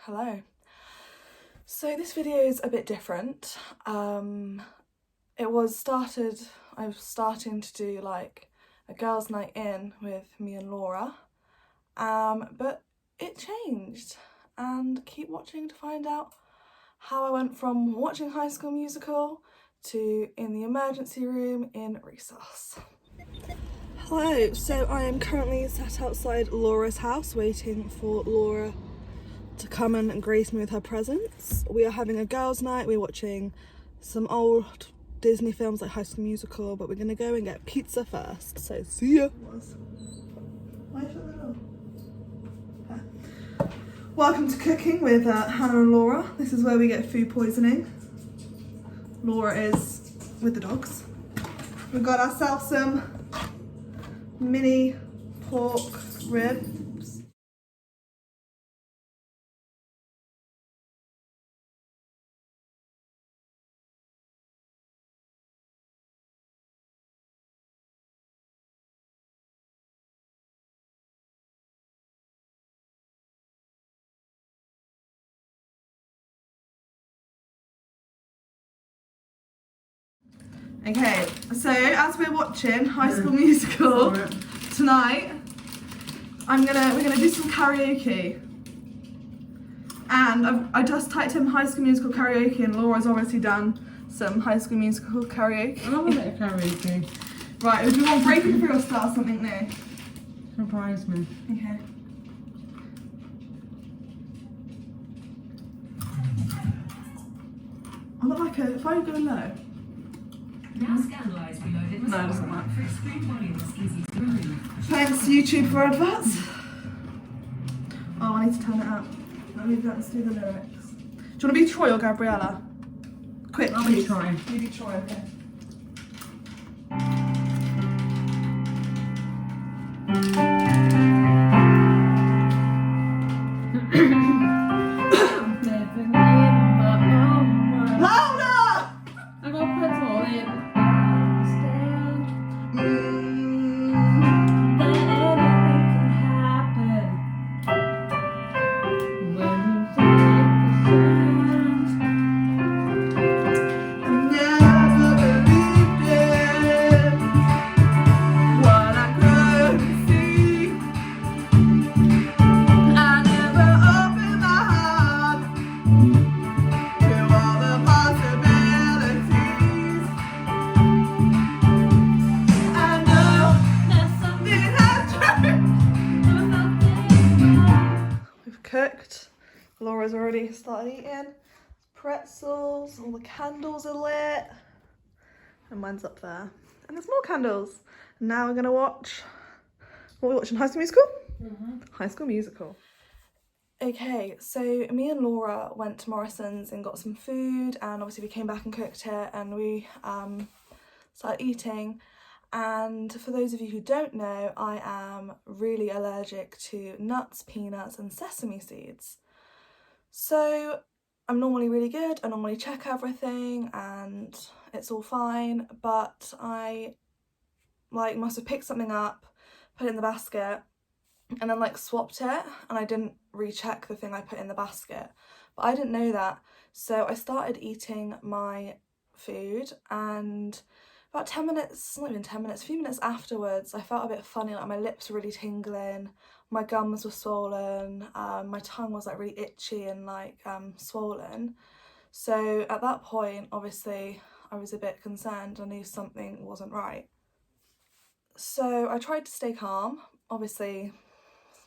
Hello. So this video is a bit different. I was starting to do like a girls' night in with me and Laura, but it changed, and keep watching to find out how I went from watching High School Musical to in the emergency room in resus. Hello, so I am currently sat outside Laura's house waiting for Laura to come and grace me with her presence. We are having a girls' night. We're watching some old Disney films like High School Musical, but we're gonna go and get pizza first. So see ya. Welcome to Cooking with Hannah and Laura. This is where we get food poisoning. Laura is with the dogs. We've got ourselves some mini pork ribs. Okay, so as we're watching High School Musical tonight, we're gonna do some karaoke. And I just typed in High School Musical karaoke, and Laura's obviously done some High School Musical karaoke. I love a bit of karaoke. Right, do you want Breaking Through or start something new? Surprise me. Okay. I look like if I go low. Now scandalised reloaded. No, it doesn't work. For extreme volume is easy to remove. Thanks YouTube for adverts. Oh, I need to turn it up. Let's do the lyrics. Do you want to be Troy or Gabriella? Quick, I'll be Troy. You be Troy, okay. Louder! I got put all in. Cooked. Laura's already started eating. Pretzels, all the candles are lit. And mine's up there. And there's more candles. Now we're gonna watch, what are we watching, High School Musical? High School Musical. Okay, so me and Laura went to Morrison's and got some food, and obviously we came back and cooked it, and we started eating. And for those of you who don't know, I am really allergic to nuts, peanuts and sesame seeds. So I'm normally really good, I normally check everything and it's all fine, but I must have picked something up, put it in the basket, and then swapped it, and I didn't recheck the thing I put in the basket. But I didn't know that, so I started eating my food, and about 10 minutes, not even 10 minutes, a few minutes afterwards, I felt a bit funny, like my lips were really tingling, my gums were swollen, my tongue was really itchy and swollen. So at that point, obviously, I was a bit concerned. I knew something wasn't right. So I tried to stay calm, obviously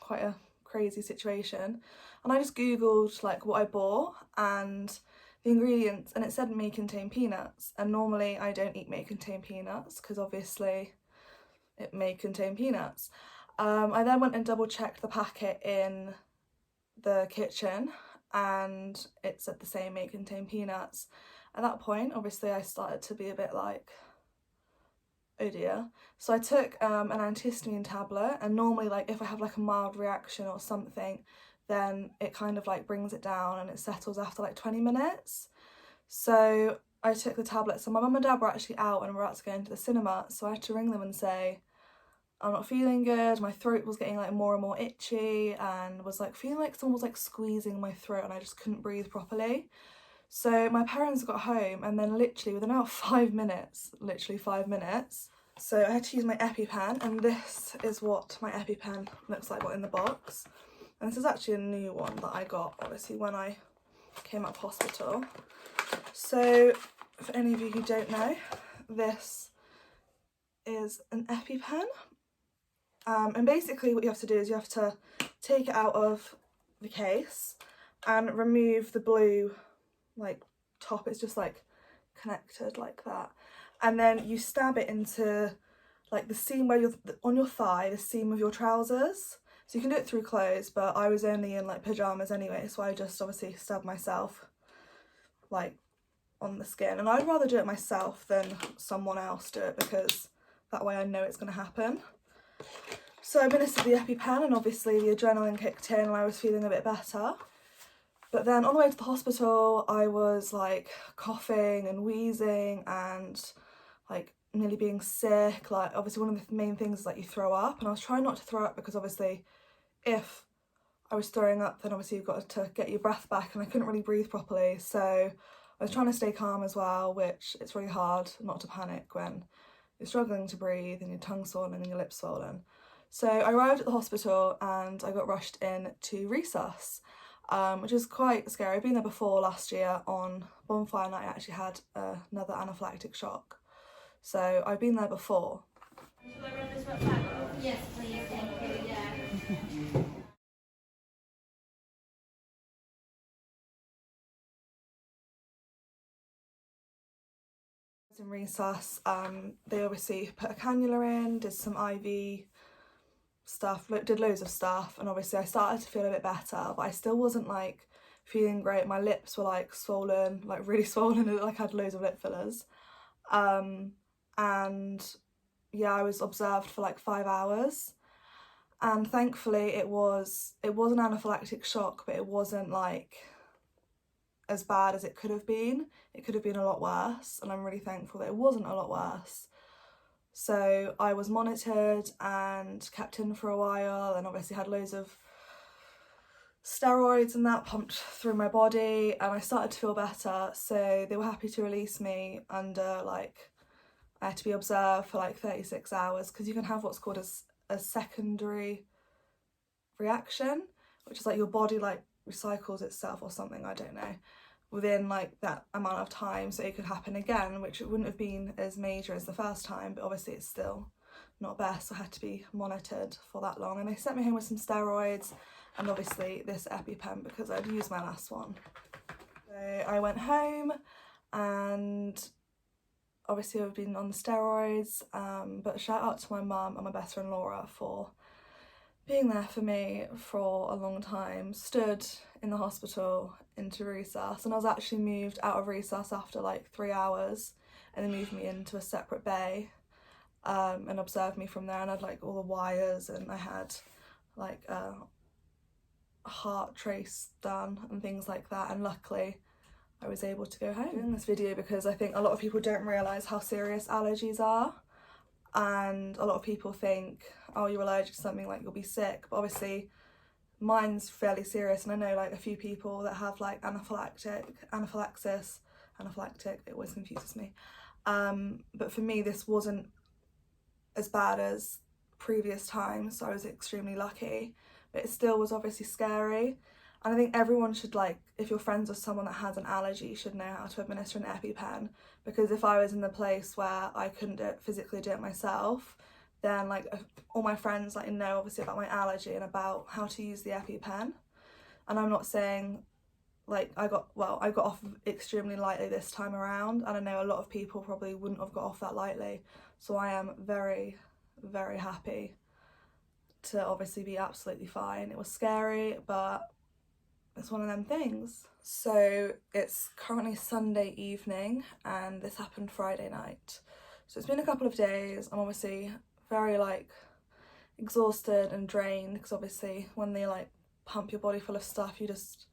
quite a crazy situation, and I just googled what I bought and the ingredients, and it said may contain peanuts, and normally I don't eat may contain peanuts because obviously it may contain peanuts. I then went and double checked the packet in the kitchen, and it said the same, may contain peanuts. At that point, obviously I started to be a bit like, oh dear. So I took an antihistamine tablet, and normally if I have a mild reaction or something, then it kind of brings it down and it settles after 20 minutes. So I took the tablets, and my mum and dad were actually out and were about to go into the cinema, so I had to ring them and say, I'm not feeling good. My throat was getting like more and more itchy and was like feeling like someone was like squeezing my throat and I just couldn't breathe properly. So my parents got home and then literally within about 5 minutes, literally 5 minutes, so I had to use my EpiPen, and this is what my EpiPen looks like, what in the box. And this is actually a new one that I got obviously when I came out of hospital. So for any of you who don't know, this is an EpiPen. And basically what you have to do is you have to take it out of the case and remove the blue like top. It's just like connected like that, and then you stab it into like the seam where you're on your thigh, the seam of your trousers. So you can do it through clothes, but I was only in like pajamas anyway, so I just obviously stabbed myself like on the skin, and I'd rather do it myself than someone else do it because that way I know it's going to happen. So I administered the EpiPen and obviously the adrenaline kicked in and I was feeling a bit better. But then on the way to the hospital, I was like coughing and wheezing and like nearly being sick. Like obviously one of the main things is like you throw up, and I was trying not to throw up because obviously if I was throwing up then obviously you've got to get your breath back, and I couldn't really breathe properly. So I was trying to stay calm as well, which it's really hard not to panic when you're struggling to breathe and your tongue's swollen and your lips swollen. So I arrived at the hospital and I got rushed in to resus, which is quite scary. I've been there before last year on bonfire night. I actually had another anaphylactic shock. So I've been there before. Should I run this right back? Yes, please. Thank you. Yeah. In resus, they obviously put a cannula in, did some IV stuff, did loads of stuff, and obviously I started to feel a bit better, but I still wasn't like feeling great. My lips were like swollen, like really swollen, like I had loads of lip fillers. And yeah, I was observed for like 5 hours, and thankfully it was an anaphylactic shock, but it wasn't like as bad as it could have been. It could have been a lot worse, and I'm really thankful that it wasn't a lot worse. So I was monitored and kept in for a while, and obviously had loads of steroids and that pumped through my body, and I started to feel better. So they were happy to release me under like, I had to be observed for like 36 hours because you can have what's called a secondary reaction, which is like your body like recycles itself or something, I don't know, within like that amount of time. So it could happen again, which it wouldn't have been as major as the first time, but obviously it's still not best. So I had to be monitored for that long, and they sent me home with some steroids and obviously this EpiPen because I'd used my last one. So I went home and obviously I've been on the steroids, but shout out to my mum and my best friend Laura for being there for me for a long time. Stood in the hospital into resus, and I was actually moved out of resus after like 3 hours, and they moved me into a separate bay and observed me from there, and I had like all the wires, and I had like a heart trace done and things like that, and luckily I was able to go home. I'm doing this video because I think a lot of people don't realise how serious allergies are, and a lot of people think, oh, you're allergic to something, like you'll be sick, but obviously mine's fairly serious, and I know like a few people that have like anaphylaxis, it always confuses me, but for me this wasn't as bad as previous times, so I was extremely lucky, but it still was obviously scary. And I think everyone should, like, if you're friends with someone that has an allergy, you should know how to administer an EpiPen, because if I was in the place where I couldn't physically do it myself, then like all my friends like know obviously about my allergy and about how to use the EpiPen. And I'm not saying like I got off extremely lightly this time around, and I know a lot of people probably wouldn't have got off that lightly, so I am very, very happy to obviously be absolutely fine. It was scary, but it's one of them things. So it's currently Sunday evening and this happened Friday night, so it's been a couple of days. I'm obviously very like exhausted and drained because obviously when they like pump your body full of stuff you just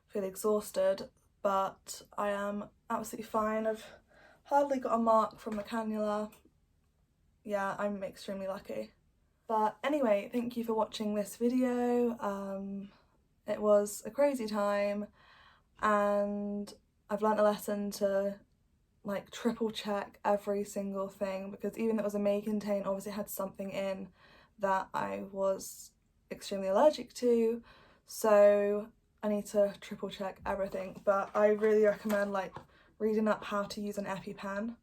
feel exhausted, but I am absolutely fine. I've hardly got a mark from the cannula. Yeah, I'm extremely lucky. But anyway, thank you for watching this video. It was a crazy time, and I've learnt a lesson to like triple check every single thing, because even though it was a May contain, obviously it had something in that I was extremely allergic to, so I need to triple check everything. But I really recommend like reading up how to use an EpiPen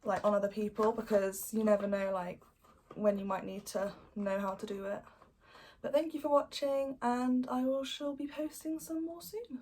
like on other people, because you never know like when you might need to know how to do it. But thank you for watching, and I shall be posting some more soon.